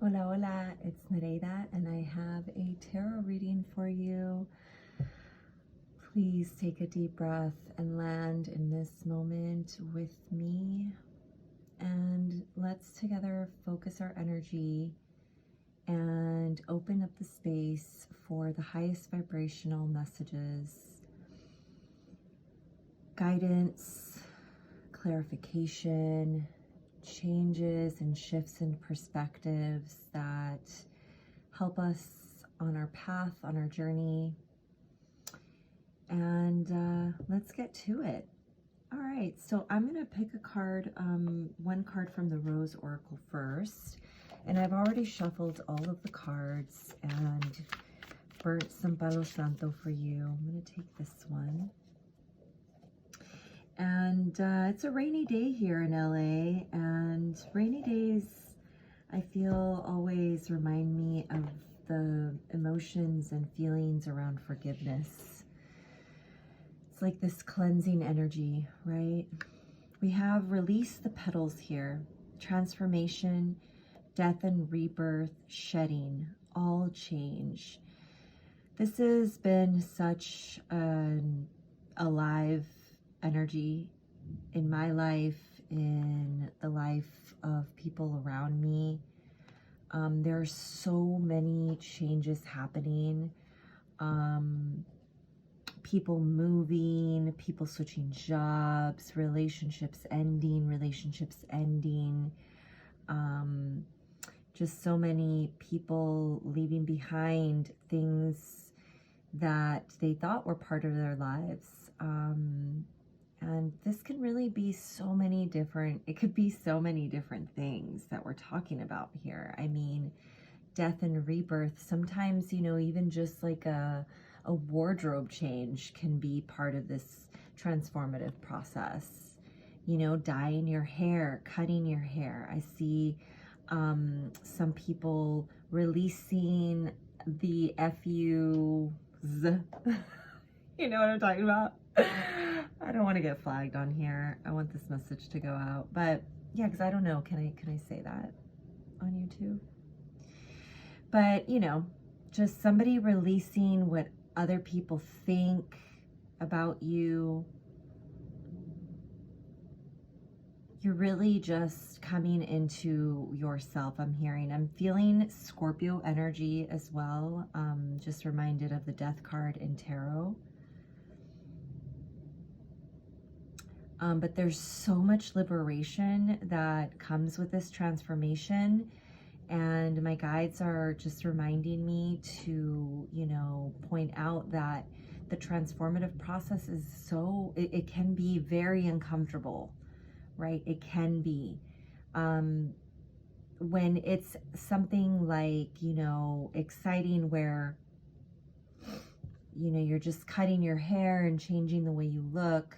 Hola, hola, it's Nereida, and I have a tarot reading for you. Please take a deep breath and land in this moment with me. And let's together focus our energy and open up the space for the highest vibrational messages, guidance, clarification, changes and shifts in perspectives that help us on our path, on our journey. And let's get to it. All right, so I'm going to pick a card, one card from the Rose Oracle first. And I've already shuffled all of the cards and burnt some Palo Santo for you. I'm going to take this one. And it's a rainy day here in LA, and rainy days, I feel, always remind me of the emotions and feelings around forgiveness. It's like this cleansing energy, right? We have released the petals here, transformation, death and rebirth, shedding, all change. This has been such an alive energy in my life, in the life of people around me. There are so many changes happening. People moving, people switching jobs, relationships ending, just so many people leaving behind things that they thought were part of their lives. And this can really be so many different, it could be so many different things that we're talking about here. I mean, death and rebirth, sometimes, you know, even just like a wardrobe change can be part of this transformative process. You know, dyeing your hair, cutting your hair. I see some people releasing the FUs. You know what I'm talking about? I don't want to get flagged on here. I want this message to go out. But yeah, because I don't know. Can I say that on YouTube? But, you know, just somebody releasing what other people think about you. You're really just coming into yourself, I'm hearing. I'm feeling Scorpio energy as well. Just reminded of the Death card in Tarot. But there's so much liberation that comes with this transformation. And my guides are just reminding me to, you know, point out that the transformative process is so, it can be very uncomfortable, right? It can be. When it's something like, you know, exciting where, you know, you're just cutting your hair and changing the way you look,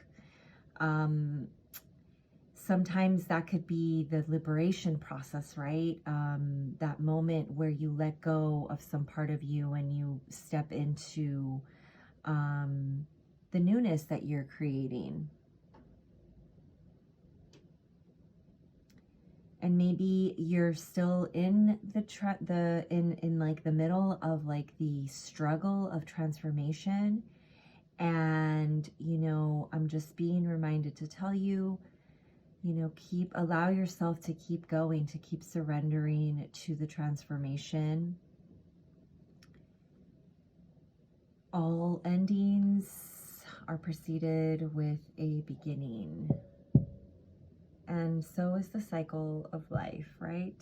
sometimes that could be the liberation process, right? That moment where you let go of some part of you and you step into the newness that you're creating. And maybe you're still in in like the middle of like the struggle of transformation. And, you know, I'm just being reminded to tell you, you know, allow yourself to keep going, to keep surrendering to the transformation. All endings are preceded with a beginning. And so is the cycle of life, right?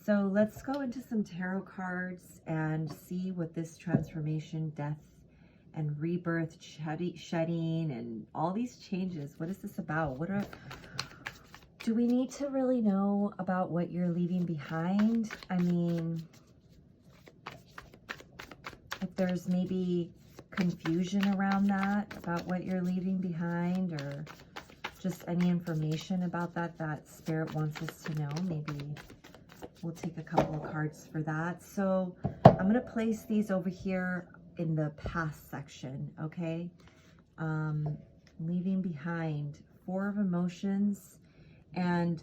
So let's go into some tarot cards and see what this transformation, death, and rebirth, shedding, and all these changes. What is this about? Do we need to really know about what you're leaving behind? I mean, if there's maybe confusion around that, about what you're leaving behind, or just any information about that Spirit wants us to know, maybe we'll take a couple of cards for that. So I'm going to place these over here in the past section, okay? Leaving behind 4 of emotions and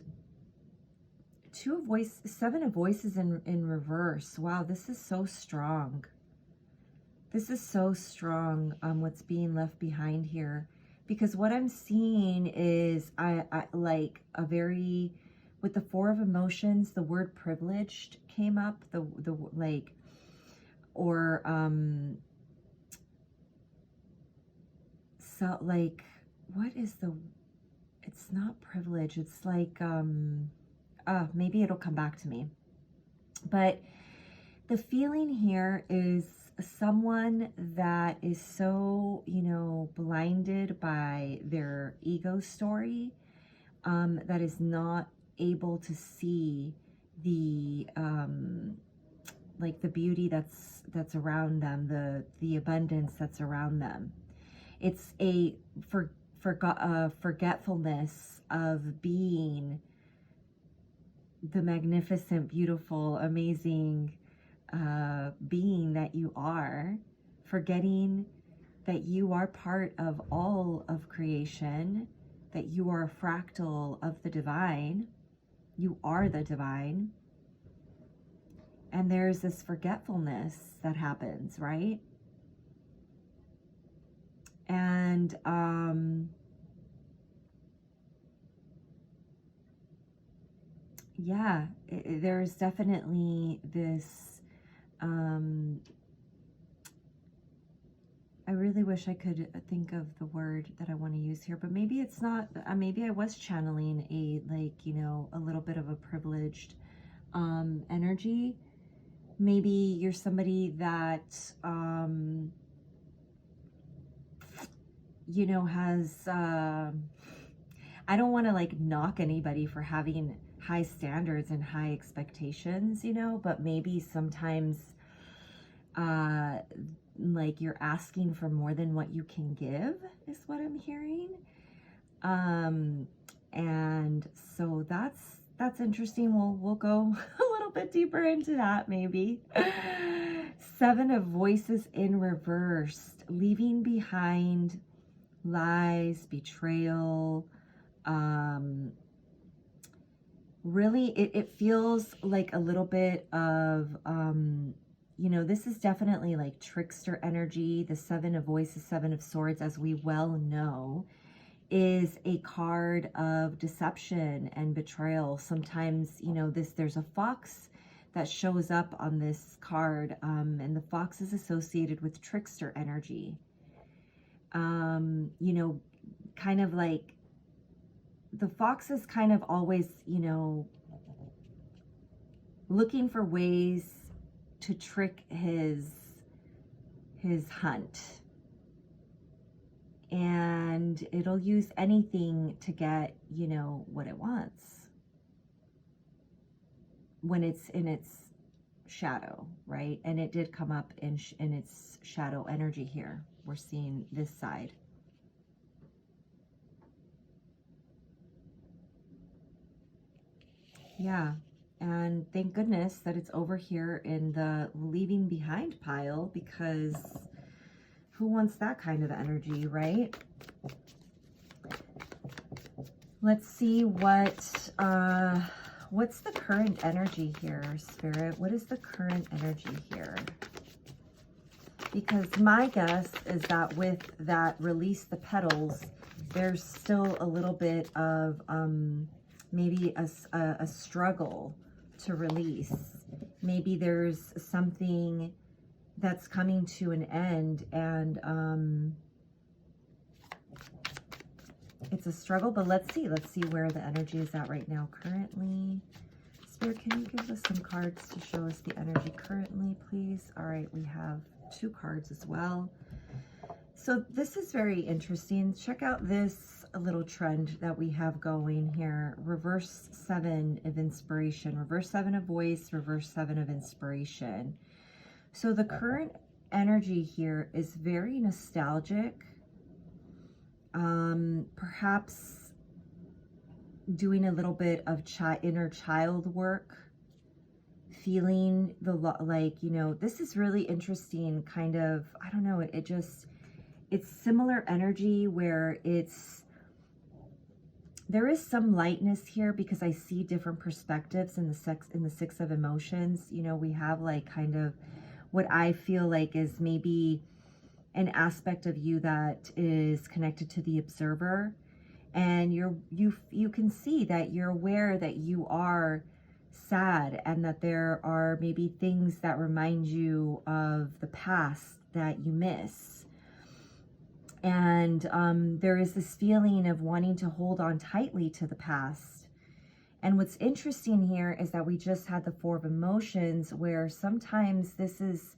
Seven of Voices in reverse. Wow, this is so strong. This is so strong, what's being left behind here. Because what I'm seeing is, I like a very, with the Four of Emotions, the word privileged came up, like, or, so, like, what is it's not privilege, it's like, maybe it'll come back to me. But the feeling here is someone that is so, blinded by their ego story, that is not able to see the, like the beauty that's around them, the abundance that's around them. It's a forgetfulness of being the magnificent, beautiful, amazing being that you are, forgetting that you are part of all of creation, that you are a fractal of the divine, you are the divine. And there's this forgetfulness that happens, right? And yeah, there's definitely this, I really wish I could think of the word that I want to use here, but maybe it's not, maybe I was channeling a, like, a little bit of a privileged energy. Maybe you're somebody that, has, I don't want to like knock anybody for having high standards and high expectations, but maybe sometimes, like you're asking for more than what you can give is what I'm hearing. And so that's interesting. We'll go a little bit deeper into that maybe. Seven of Voices in reverse, leaving behind lies, betrayal. Really, it feels like a little bit of, this is definitely like trickster energy. The Seven of Voices, Seven of Swords, as we well know, is a card of deception and betrayal. Sometimes, there's a fox that shows up on this card, and the fox is associated with trickster energy. Kind of like the fox is kind of always, looking for ways to trick his hunt. And it'll use anything to get, what it wants when it's in its shadow, right? And it did come up in its shadow energy here. We're seeing this side. Yeah, and thank goodness that it's over here in the leaving behind pile, because who wants that kind of energy, right? Let's see what's the current energy here, Spirit? What is the current energy here? Because my guess is that with that release the petals, there's still a little bit of maybe a struggle to release. Maybe there's something that's coming to an end, and it's a struggle, but let's see where the energy is at right now. Currently, Spirit, can you give us some cards to show us the energy currently, please? All right, we have 2 cards as well. So this is very interesting. Check out this little trend that we have going here. Reverse 7 of inspiration, reverse 7 of voice, reverse 7 of inspiration. So the current energy here is very nostalgic. Perhaps doing a little bit of inner child work, feeling like, this is really interesting, kind of, I don't know, it's similar energy where it's there is some lightness here because I see different perspectives in the Six of Emotions. You know, we have like kind of what I feel like is maybe an aspect of you that is connected to the observer, and you can see that you're aware that you are sad and that there are maybe things that remind you of the past that you miss. And there is this feeling of wanting to hold on tightly to the past. And what's interesting here is that we just had the Four of Emotions, where sometimes this is,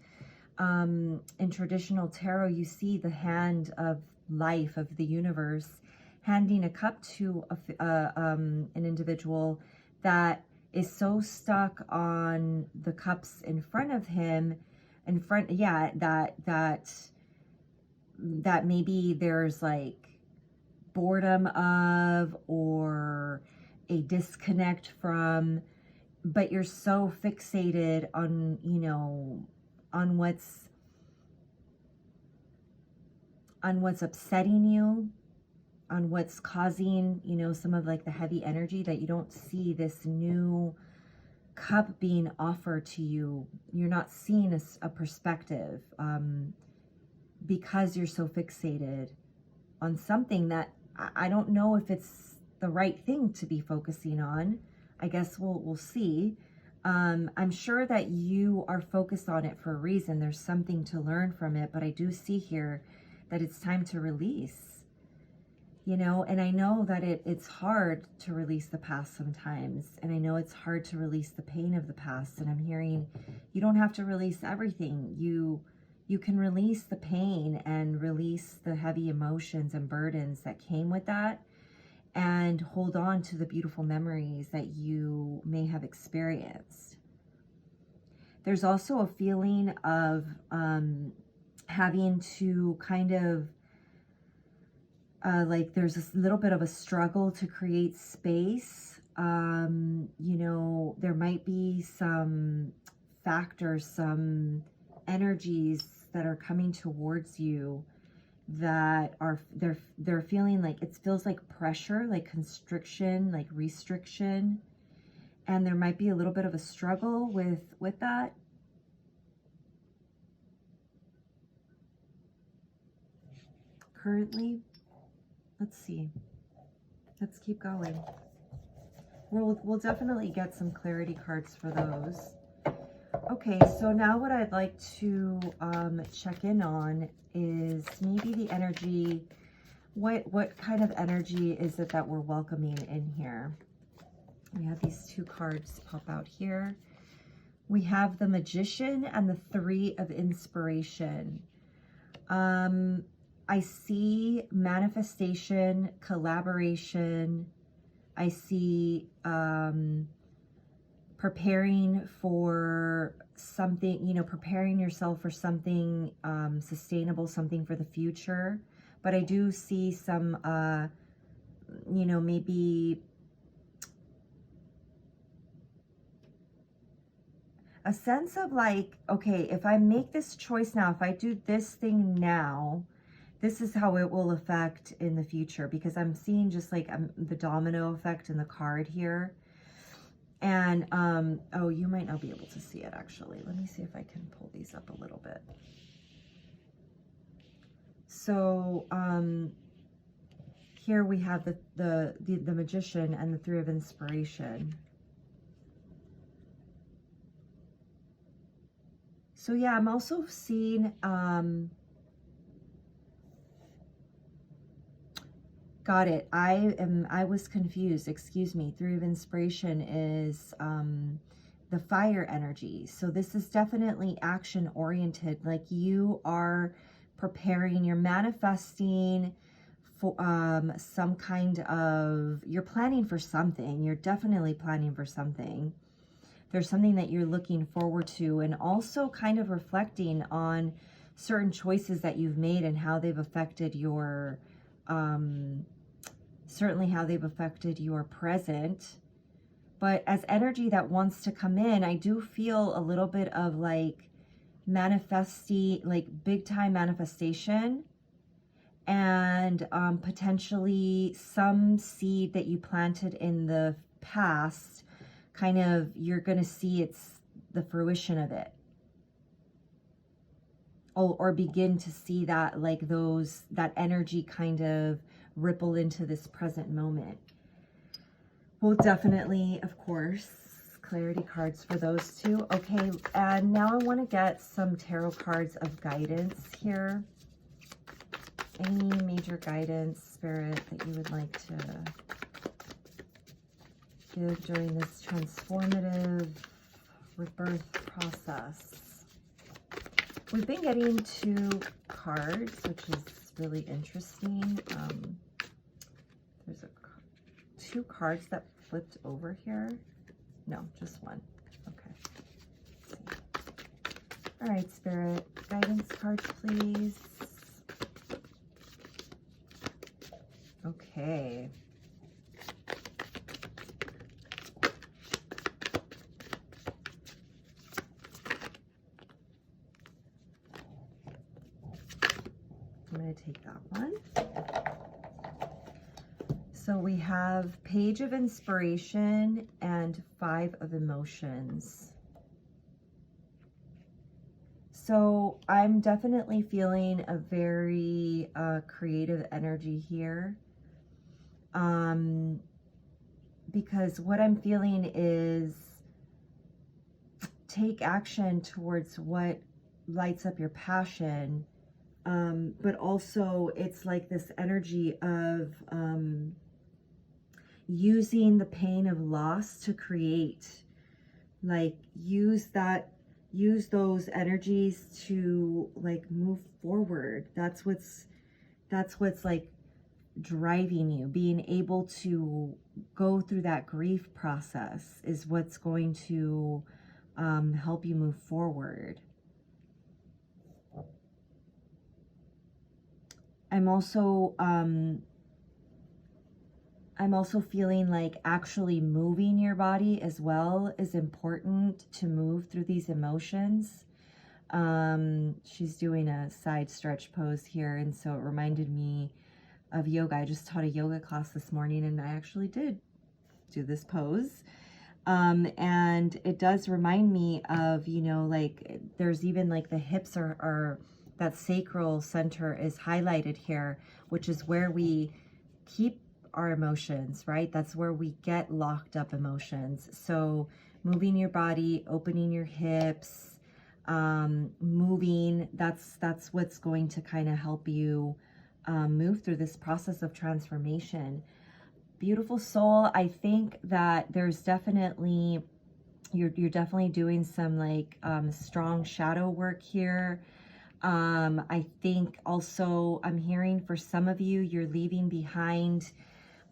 in traditional tarot, you see the hand of life, of the universe, handing a cup to an individual that is so stuck on the cups in front of him, that maybe there's like boredom of, or a disconnect from, but you're so fixated on, you know, on what's upsetting you, on what's causing, you know, some of like the heavy energy, that you don't see this new cup being offered to you. You're not seeing a perspective, because you're so fixated on something that I don't know if it's the right thing to be focusing on. I guess we'll see. I'm sure that you are focused on it for a reason. There's something to learn from it, but I do see here that it's time to release, you know, and I know that it's hard to release the past sometimes, and I know it's hard to release the pain of the past, and I'm hearing you don't have to release everything. You can release the pain and release the heavy emotions and burdens that came with that, and hold on to the beautiful memories that you may have experienced. There's also a feeling of having to kind of, like there's a little bit of a struggle to create space. You know, there might be some factors, some energies that are coming towards you that are, they're feeling like, it feels like pressure, like constriction, like restriction, and there might be a little bit of a struggle with that. Currently, let's see, let's keep going. We'll definitely get some clarity cards for those. Okay, so now what I'd like to check in on is maybe the energy. What kind of energy is it that we're welcoming in here? We have these two cards pop out here. We have the Magician and the Three of Inspiration. I see manifestation, collaboration. I see preparing for something, you know, preparing yourself for something sustainable, something for the future. But I do see some, you know, maybe a sense of like, okay, if I make this choice now, if I do this thing now, this is how it will affect in the future. Because I'm seeing just like the domino effect in the card here. And, oh, you might not be able to see it actually. Let me see if I can pull these up a little bit. So, here we have the Magician and the Three of Inspiration. So yeah, I'm also seeing, got it. I was confused. Excuse me. Three of Inspiration is the fire energy. So this is definitely action oriented. Like you are preparing, you're manifesting for some kind of, you're planning for something. You're definitely planning for something. There's something that you're looking forward to, and also kind of reflecting on certain choices that you've made and how they've affected your certainly how they've affected your present. But as energy that wants to come in, I do feel a little bit of like manifesting, like big time manifestation. and potentially some seed that you planted in the past, kind of, you're going to see it's the fruition of it. Or begin to see that, like, that energy kind of ripple into this present moment. Well, definitely, of course, clarity cards for those two. Okay, and now I want to get some tarot cards of guidance here. Any major guidance, Spirit, that you would like to give during this transformative rebirth process? We've been getting 2 cards, which is really interesting. There's 2 cards that flipped over here. No, just one. Okay. Let's see. All right, Spirit, guidance cards, please. Okay. I'm going to take that one. So we have Page of Inspiration and 5 of Emotions. So I'm definitely feeling a very creative energy here. Because what I'm feeling is take action towards what lights up your passion. But also it's like this energy of using the pain of loss to create, like use those energies to like move forward. That's what's like driving you. Being able to go through that grief process is what's going to help you move forward. I'm also feeling like actually moving your body as well is important to move through these emotions. She's doing a side stretch pose here, and so it reminded me of yoga. I just taught a yoga class this morning, and I actually did do this pose. And it does remind me of, you know, like there's even like the hips are that sacral center is highlighted here, which is where we keep our emotions, right? That's where we get locked up emotions. So moving your body, opening your hips, moving, that's what's going to kind of help you move through this process of transformation. Beautiful soul. I think that there's definitely, you're definitely doing some like strong shadow work here. I think also I'm hearing for some of you, you're leaving behind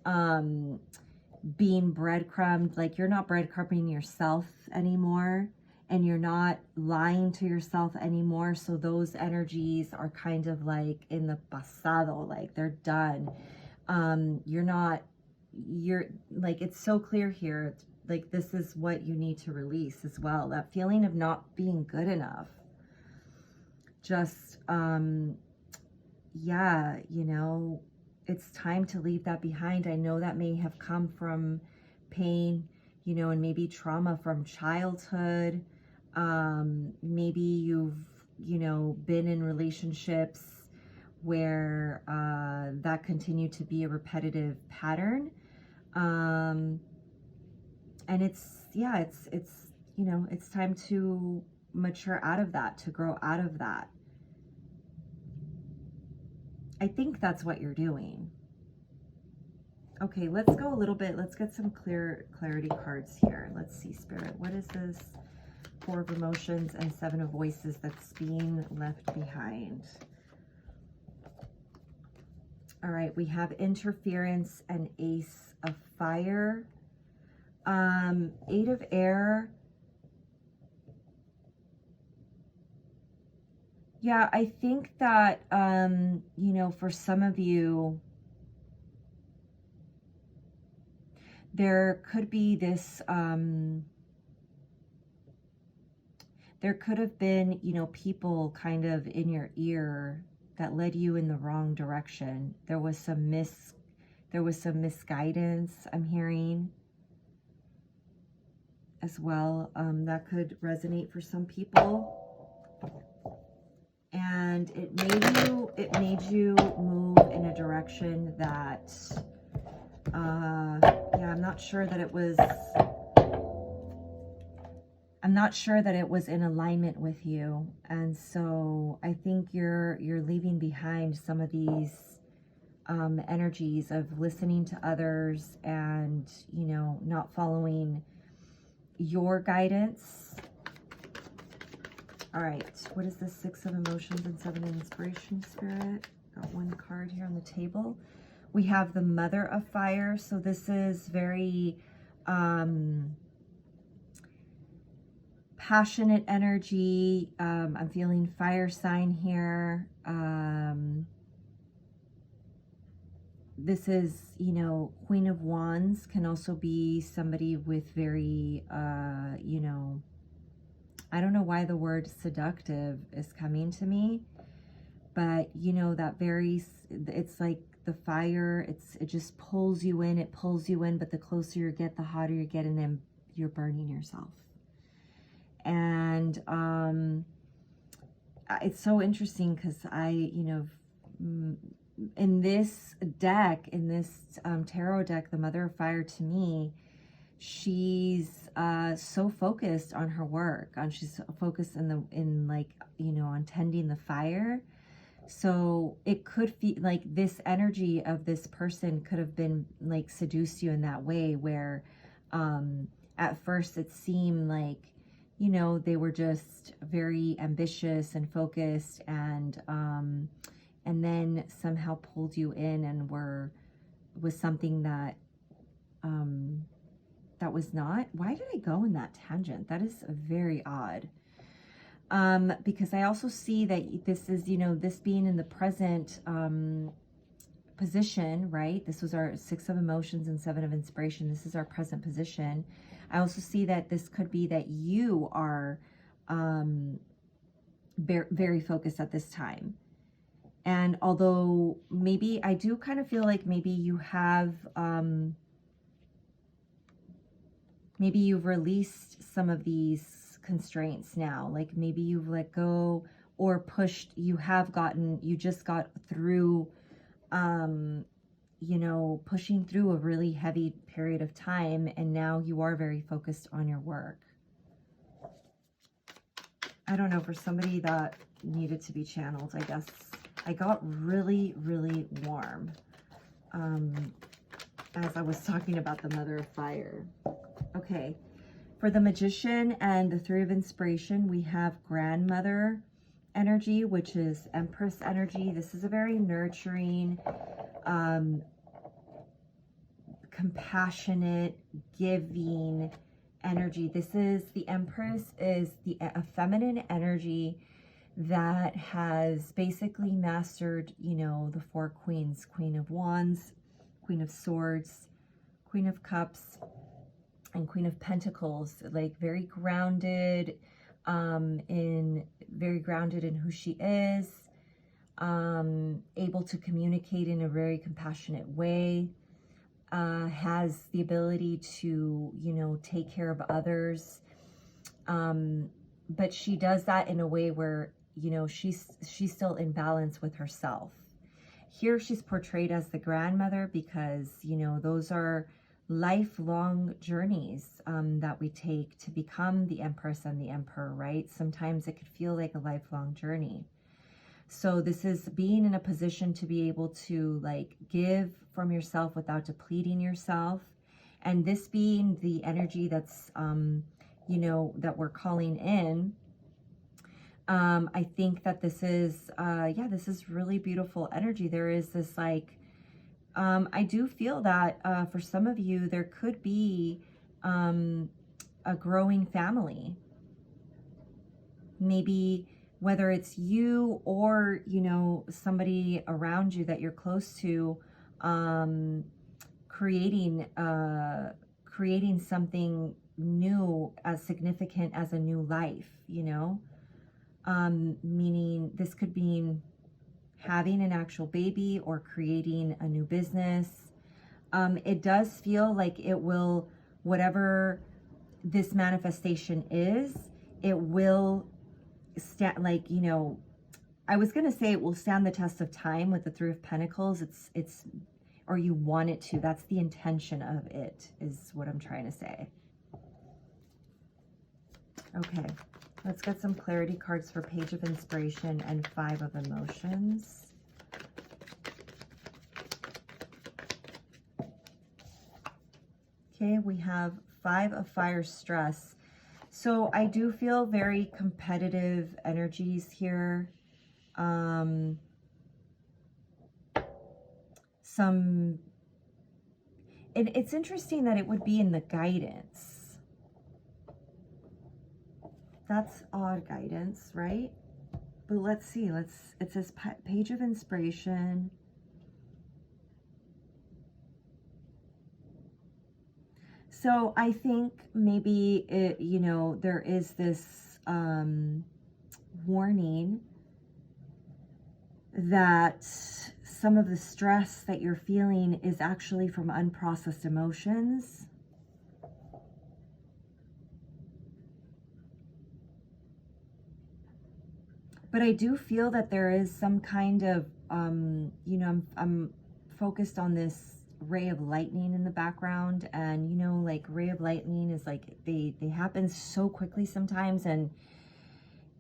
being breadcrumbed, like you're not breadcrumbing yourself anymore, and you're not lying to yourself anymore. So those energies are kind of like in the pasado, like they're done. You're like, it's so clear here, like this is what you need to release as well, that feeling of not being good enough. Just yeah, you know, it's time to leave that behind. I know that may have come from pain, you know, and maybe trauma from childhood. Maybe you've, you know, been in relationships where that continued to be a repetitive pattern. And it's, yeah, it's, you know, it's time to mature out of that, to grow out of that. I think that's what you're doing. Okay, let's go a little bit. Let's get some clarity cards here. Let's see, Spirit. What is this 4 of Emotions and 7 of Voices that's being left behind? All right, we have Interference and Ace of Fire. 8 of Air. Yeah, I think that, you know, for some of you, there could be this, there could have been, you know, people kind of in your ear that led you in the wrong direction. There was some misguidance, I'm hearing as well. That could resonate for some people. And it made you move in a direction that, yeah, I'm not sure that it was in alignment with you. And so I think you're leaving behind some of these energies of listening to others and, you know, not following your guidance. All right, what is this? 6 of Emotions and 7 of Inspiration, Spirit? Got one card here on the table. We have the Mother of Fire. So this is very passionate energy. I'm feeling fire sign here. This is, you know, Queen of Wands can also be somebody with very, you know, I don't know why the word seductive is coming to me, but you know, that very, it's like the fire, it just pulls you in, but the closer you get, the hotter you get, and then you're burning yourself. And it's so interesting because you know, in this deck, in this tarot deck, the Mother of Fire, to me, she's so focused on her work, she's focused in like, you know, on tending the fire. So it could feel like this energy of this person could have been like seduced you in that way, where at first it seemed like, you know, they were just very ambitious and focused, and then somehow pulled you in and was something that that was not. Why did I go in that tangent? That is very odd. Because I also see that this is, you know, this being in the present position, right? This was our 6 of Emotions and 7 of Inspiration. This is our present position. I also see that this could be that you are very focused at this time. And although maybe I do kind of feel like maybe you have, maybe you've released some of these constraints now, like maybe you've let go or pushed, you just got through, you know, pushing through a really heavy period of time, and now you are very focused on your work. I don't know, for somebody that needed to be channeled, I guess. I got really, really warm as I was talking about the Mother of Fire. Okay, for the Magician and the 3 of Inspiration, we have Grandmother energy, which is Empress energy. This is a very nurturing, compassionate, giving energy. This is, the Empress is a feminine energy that has basically mastered, you know, the 4 queens: Queen of Wands, Queen of Swords, Queen of Cups, and Queen of Pentacles. Like very grounded, very grounded in who she is, able to communicate in a very compassionate way, has the ability to, you know, take care of others, but she does that in a way where, you know, she's still in balance with herself. Here she's portrayed as the grandmother because, you know, those are lifelong journeys that we take to become the Empress and the Emperor, right? Sometimes it could feel like a lifelong journey. So this is being in a position to be able to like give from yourself without depleting yourself. And this being the energy that's, you know, that we're calling in. I think that this is, yeah, this is really beautiful energy. There is this like, I do feel that for some of you, there could be a growing family. Maybe whether it's you or, you know, somebody around you that you're close to, creating something new, as significant as a new life, you know, meaning this could mean having an actual baby or creating a new business. It does feel like it will, whatever this manifestation is, it will stand, like, you know, I was going to say it will stand the test of time with the Three of Pentacles. It's, or you want it to. That's the intention of it, is what I'm trying to say. Okay, let's get some clarity cards for Page of Inspiration and Five of Emotions. Okay, we have Five of Fire, Stress. So I do feel very competitive energies here. It's interesting that it would be in the guidance. That's odd, guidance, right? But let's see. It says Page of Inspiration. So I think maybe it, you know, there is this warning that some of the stress that you're feeling is actually from unprocessed emotions. But I do feel that there is some kind of, you know, I'm focused on this ray of lightning in the background, and, you know, like ray of lightning is like, they happen so quickly sometimes,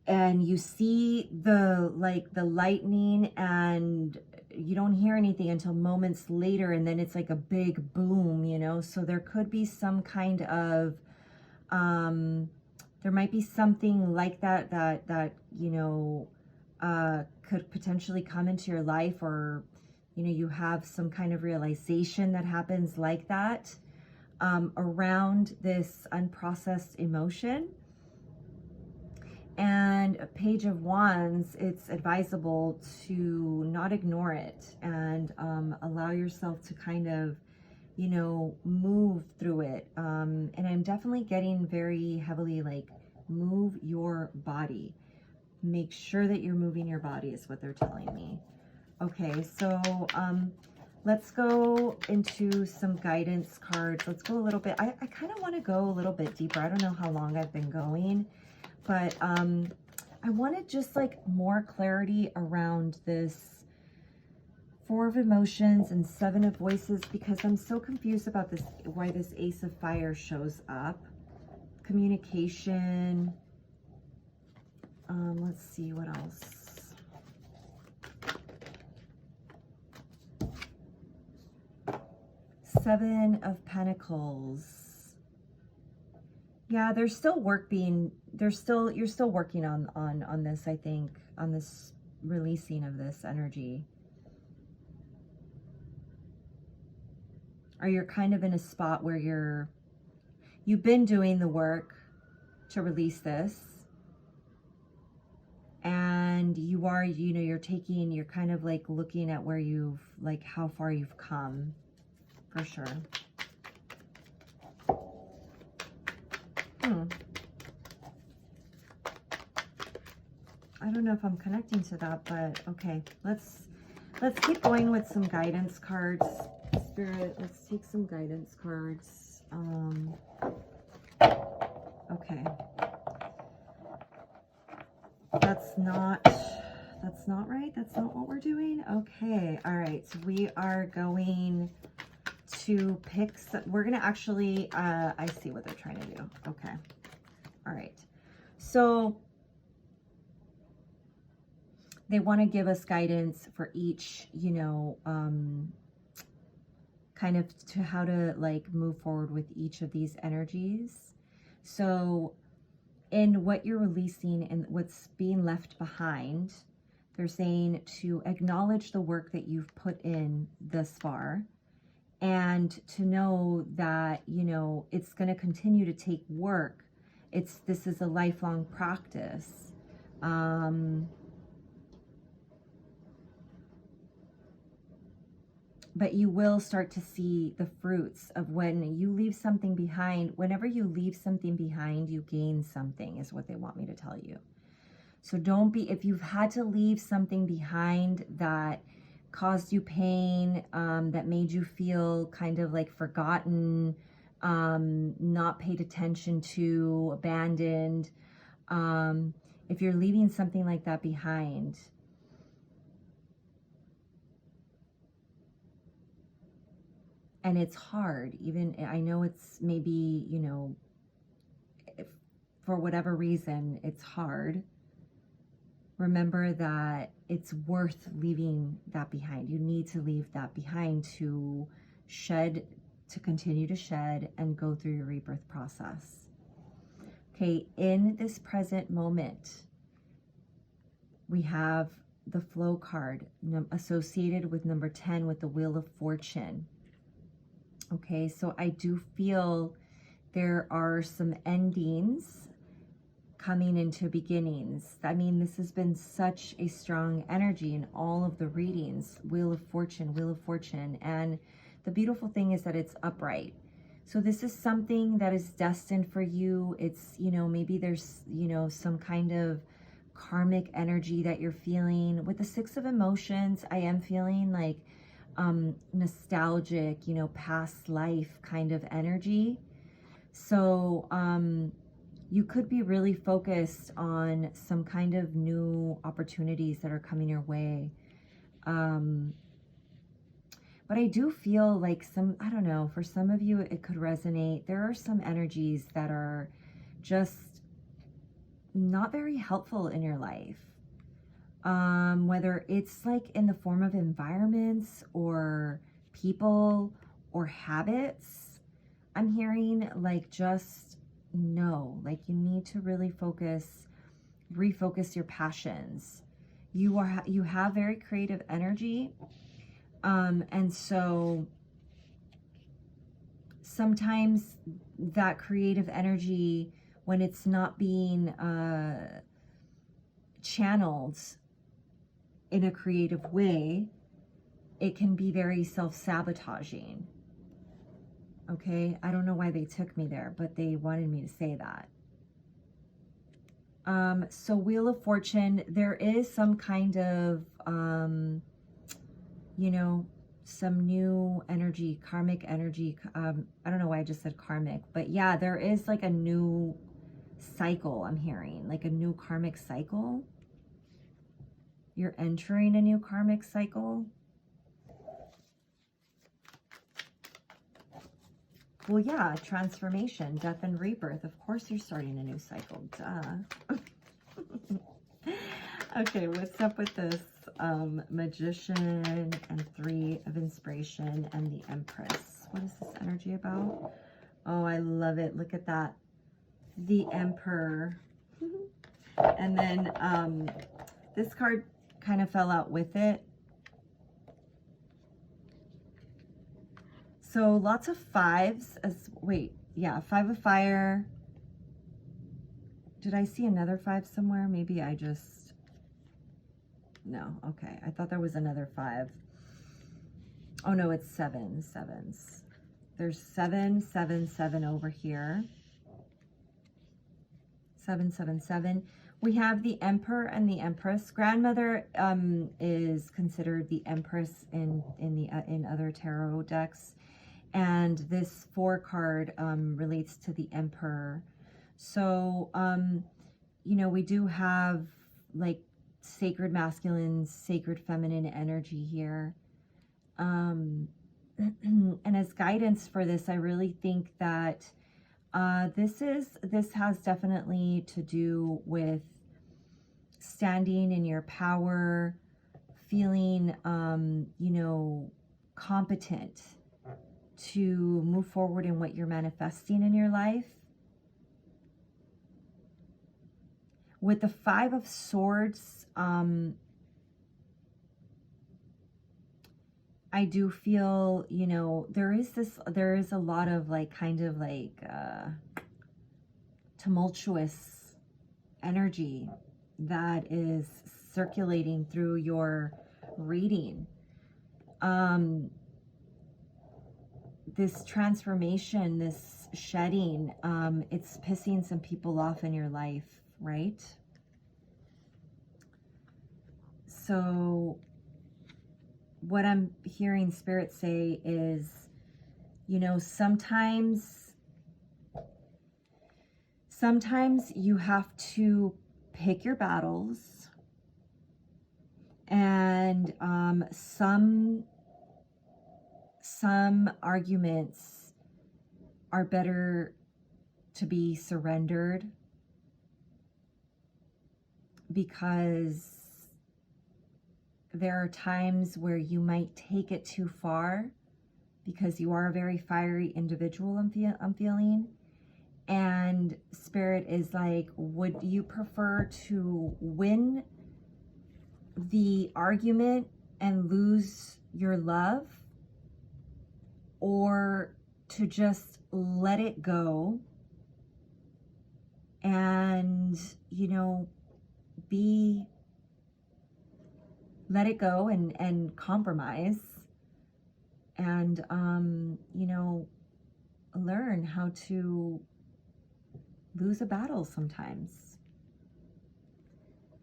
and you see the, like the lightning, and you don't hear anything until moments later, and then it's like a big boom, you know. So there could be some kind of, there might be something like that, you know, could potentially come into your life, or, you know, you have some kind of realization that happens like that, around this unprocessed emotion. And a Page of Wands, it's advisable to not ignore it, and allow yourself to kind of, you know, move through it. And I'm definitely getting very heavily like, move your body. Make sure that you're moving your body is what they're telling me. Okay, so let's go into some guidance cards. Let's go a little bit. I kind of want to go a little bit deeper. I don't know how long I've been going, but I wanted just like more clarity around this Four of Emotions and Seven of Voices, because I'm so confused about this, why this Ace of Fire shows up. Communication. Let's see what else. Seven of Pentacles. Yeah, there's still work being, you're still working on this, I think, on this releasing of this energy. Or you're kind of in a spot where you've been doing the work to release this, and you are, you know, you're kind of like looking at where you've, like how far you've come, for sure. I don't know if I'm connecting to that, but okay, let's keep going with some guidance cards. Spirit, let's take some guidance cards. Okay. That's not right. That's not what we're doing. Okay. All right. So we are going to pick we're going to actually, I see what they're trying to do. Okay. All right. So they want to give us guidance for each, you know, kind of to how to like move forward with each of these energies. So in what you're releasing and what's being left behind, they're saying to acknowledge the work that you've put in thus far, and to know that, you know, it's going to continue to take work. This is a lifelong practice. But you will start to see the fruits of when you leave something behind. Whenever you leave something behind, you gain something, is what they want me to tell you. So don't be, if you've had to leave something behind that caused you pain, that made you feel kind of like forgotten, not paid attention to, abandoned, if you're leaving something like that behind, and it's hard, even, I know it's maybe, you know, if for whatever reason it's hard, remember that it's worth leaving that behind. You need to leave that behind to shed, to continue to shed and go through your rebirth process. Okay, in this present moment, we have the flow card associated with number 10 with the Wheel of Fortune. Okay, so I do feel there are some endings coming into beginnings. I mean, this has been such a strong energy in all of the readings. Wheel of Fortune, Wheel of Fortune. And the beautiful thing is that it's upright. So this is something that is destined for you. It's, you know, maybe there's, you know, some kind of karmic energy that you're feeling. With the Six of Emotions, I am feeling like nostalgic, you know, past life kind of energy. So, you could be really focused on some kind of new opportunities that are coming your way. But I do feel like some, I don't know, for some of you, it could resonate. There are some energies that are just not very helpful in your life. Whether it's like in the form of environments or people or habits, I'm hearing like just no, like you need to really focus, refocus your passions. You have very creative energy. And so sometimes that creative energy, when it's not being channeled in a creative way, it can be very self-sabotaging. Okay, I don't know why they took me there, but they wanted me to say that. So Wheel of Fortune, there is some kind of, you know, some new energy, karmic energy. I don't know why I just said karmic, but yeah, there is like a new cycle I'm hearing, like a new karmic cycle. You're entering a new karmic cycle. Well, yeah, transformation, death and rebirth. Of course you're starting a new cycle, duh. Okay, what's up with this Magician and Three of Inspiration and the Empress? What is this energy about? Oh, I love it. Look at that. The Emperor. And then this card kind of fell out with it. So lots of fives. Wait, yeah, Five of Fire. Did I see another five somewhere? Maybe I just... No, okay. I thought there was another five. Oh no, it's sevens. There's 777 over here. 777. We have the Emperor and the Empress. Grandmother is considered the Empress in other tarot decks, and this 4 card relates to the Emperor. So you know, we do have like sacred masculine, sacred feminine energy here. And as guidance for this, I really think that this has definitely to do with standing in your power, feeling, you know, competent to move forward in what you're manifesting in your life. With the Five of Swords, I do feel, you know, there is a lot of like kind of like tumultuous energy that is circulating through your reading. This transformation, this shedding, it's pissing some people off in your life, right? So what I'm hearing Spirit say is, you know, sometimes you have to pick your battles, and some arguments are better to be surrendered, because there are times where you might take it too far, because you are a very fiery individual, I'm feeling. And Spirit is like, would you prefer to win the argument and lose your love, or to just let it go and, you know, let it go and compromise and, you know, learn how to lose a battle sometimes.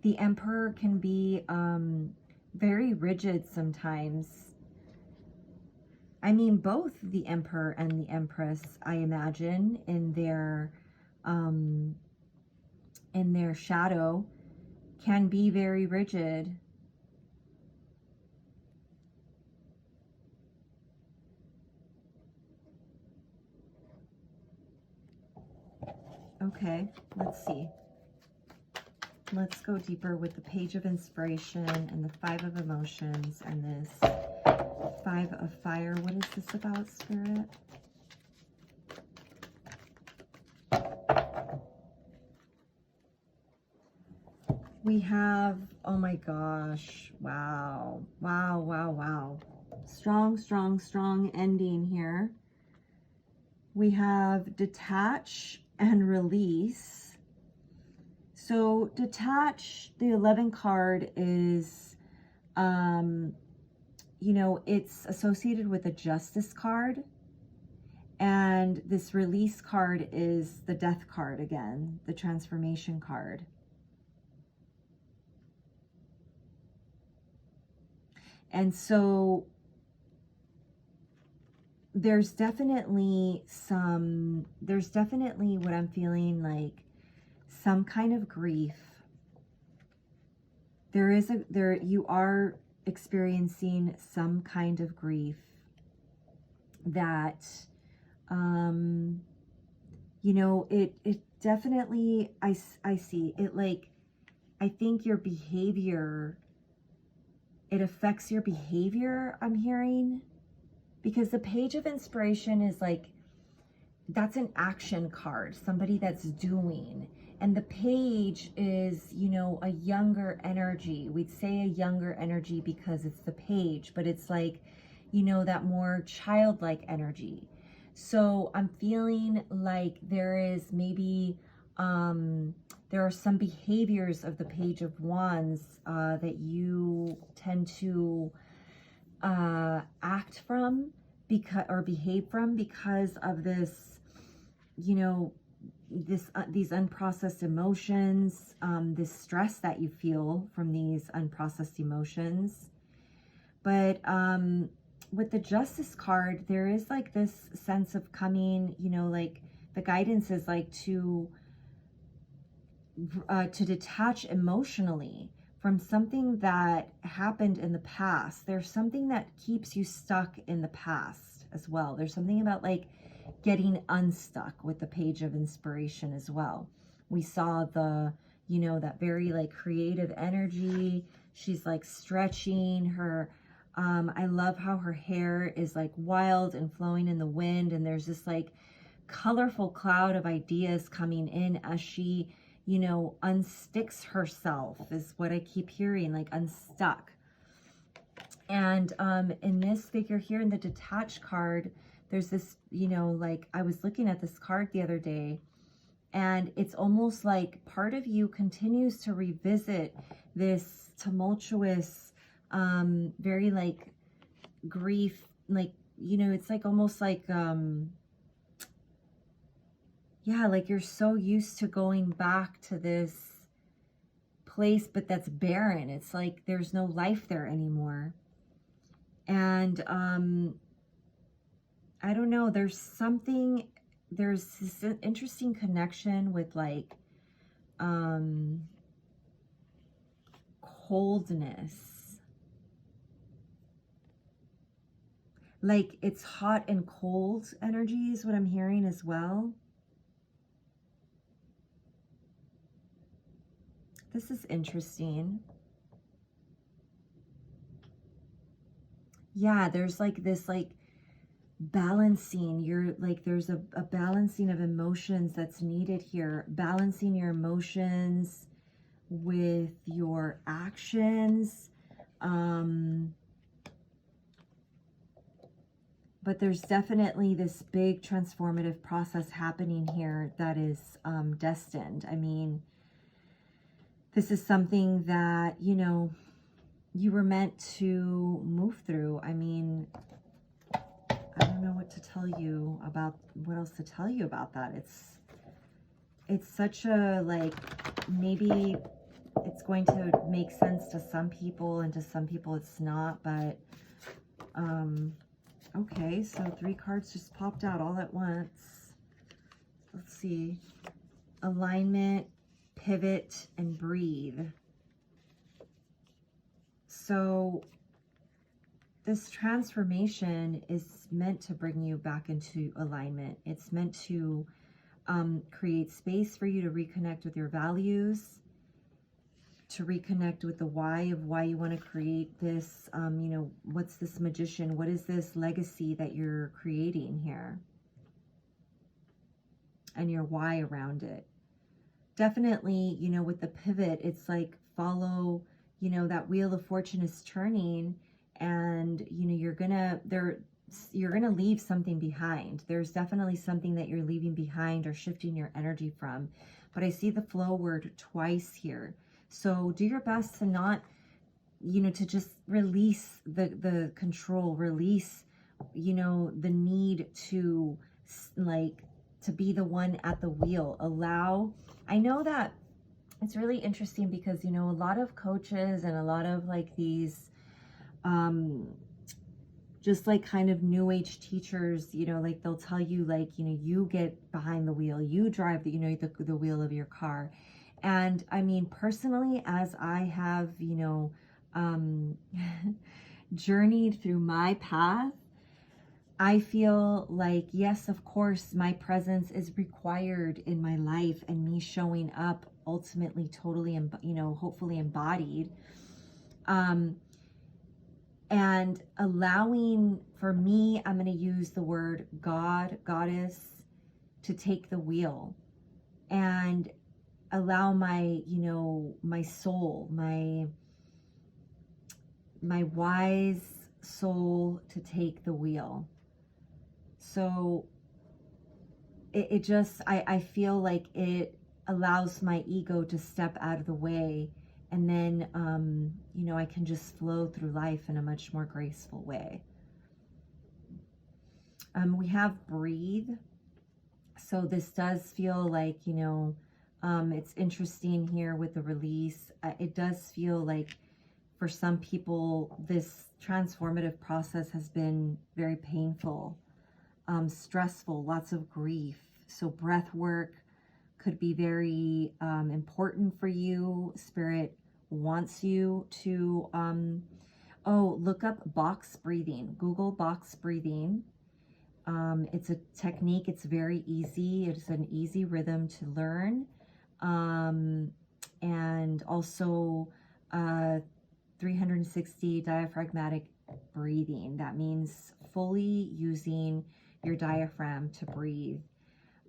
The Emperor can be very rigid sometimes. I mean, both the Emperor and the Empress, I imagine, in their shadow, can be very rigid. Okay, let's see. Let's go deeper with the Page of Inspiration and the Five of Emotions and this Five of Fire. What is this about, Spirit? We have, oh my gosh, wow, wow, wow, wow. Strong, strong, strong ending here. We have detach and release. So detach, the 11 card is, you know, it's associated with a Justice card. And this release card is the Death card again, the Transformation card. And so there's definitely what I'm feeling like, some kind of grief. You are experiencing some kind of grief that, you know, it definitely, I see it, like, I think your behavior, it affects your behavior, I'm hearing, because the Page of Inspiration is like, that's an action card, somebody that's doing. And the page is, you know, a younger energy. We'd say a younger energy because it's the page, but it's like, you know, that more childlike energy. So I'm feeling like there is maybe, there are some behaviors of the Page of Wands that you tend to act from, or behave from, because of this, you know, these unprocessed emotions, this stress that you feel from these unprocessed emotions. But with the Justice card, there is like this sense of coming, you know, like the guidance is like to detach emotionally from something that happened in the past. There's something that keeps you stuck in the past as well. There's something about like getting unstuck with the Page of Inspiration as well. We saw the, you know, that very like creative energy. She's like stretching her, I love how her hair is like wild and flowing in the wind, and there's this like colorful cloud of ideas coming in as she, you know, unsticks herself, is what I keep hearing, like unstuck. And in this figure here, in the detached card, there's this, you know, like I was looking at this card the other day, and it's almost like part of you continues to revisit this tumultuous, very like grief, like, you know, it's like almost like, yeah, like you're so used to going back to this place, but that's barren. It's like there's no life there anymore. And I don't know, there's this interesting connection with like coldness. Like it's hot and cold energy is what I'm hearing as well. This is interesting. Yeah, there's like this like balancing. You're like, there's a balancing of emotions that's needed here. Balancing your emotions with your actions. But there's definitely this big transformative process happening here that is destined. I mean, this is something that, you know, you were meant to move through. I mean, I don't know what to tell you about, what else to tell you about that. It's such a, like, maybe it's going to make sense to some people and to some people it's not, but okay, so 3 cards just popped out all at once. Let's see. Alignment, pivot, and breathe. So this transformation is meant to bring you back into alignment. It's meant to create space for you to reconnect with your values, to reconnect with the why of why you want to create this. You know, what's this magician? What is this legacy that you're creating here? And your why around it. Definitely, you know, with the pivot, it's like follow, you know, that wheel of fortune is turning, and, you know, you're gonna leave something behind. There's definitely something that you're leaving behind or shifting your energy from. But I see the flow word twice here. So do your best to not, you know, to just release the control, release, you know, the need to, like, to be the one at the wheel. Allow, I know that it's really interesting because, you know, a lot of coaches and a lot of like these, just like kind of new age teachers, you know, like they'll tell you like, you know, you get behind the wheel, you drive the, you know, the wheel of your car. And I mean, personally, as I have, you know, journeyed through my path, I feel like, yes, of course, my presence is required in my life, and me showing up ultimately totally, you know, hopefully embodied. And allowing, for me, I'm going to use the word God, goddess, to take the wheel and allow my, you know, my soul, my wise soul to take the wheel. So it just, I feel like it allows my ego to step out of the way, and then, you know, I can just flow through life in a much more graceful way. We have breathe. So this does feel like, you know, it's interesting here with the release. It does feel like for some people, this transformative process has been very painful, stressful, lots of grief. So breath work could be very important for you. Spirit wants you to, look up box breathing. Google box breathing. It's a technique. It's very easy. It's an easy rhythm to learn. And also 360 diaphragmatic breathing. That means fully using your diaphragm to breathe.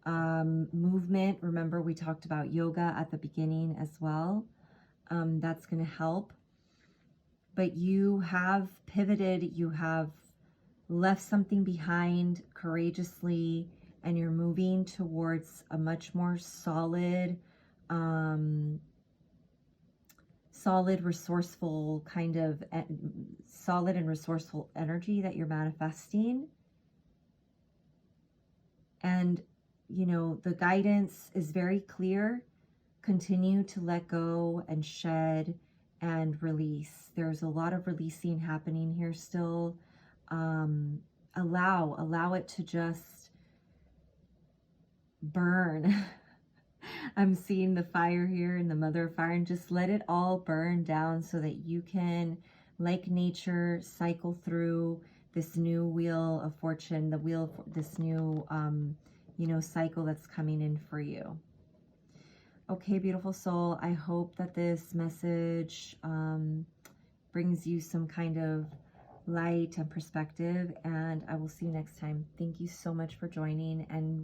Movement, remember we talked about yoga at the beginning as well. That's going to help. But you have pivoted, you have left something behind courageously, and you're moving towards a much more solid, resourceful kind of solid and resourceful energy that you're manifesting. And, you know, the guidance is very clear. continue to let go and shed and release. There's a lot of releasing happening here still. Allow it to just burn. I'm seeing the fire here and the mother of fire, and just let it all burn down so that you can, like nature, cycle through this new wheel of fortune, the wheel, this new, cycle that's coming in for you. Okay, beautiful soul, I hope that this message brings you some kind of light and perspective, and I will see you next time. Thank you so much for joining, and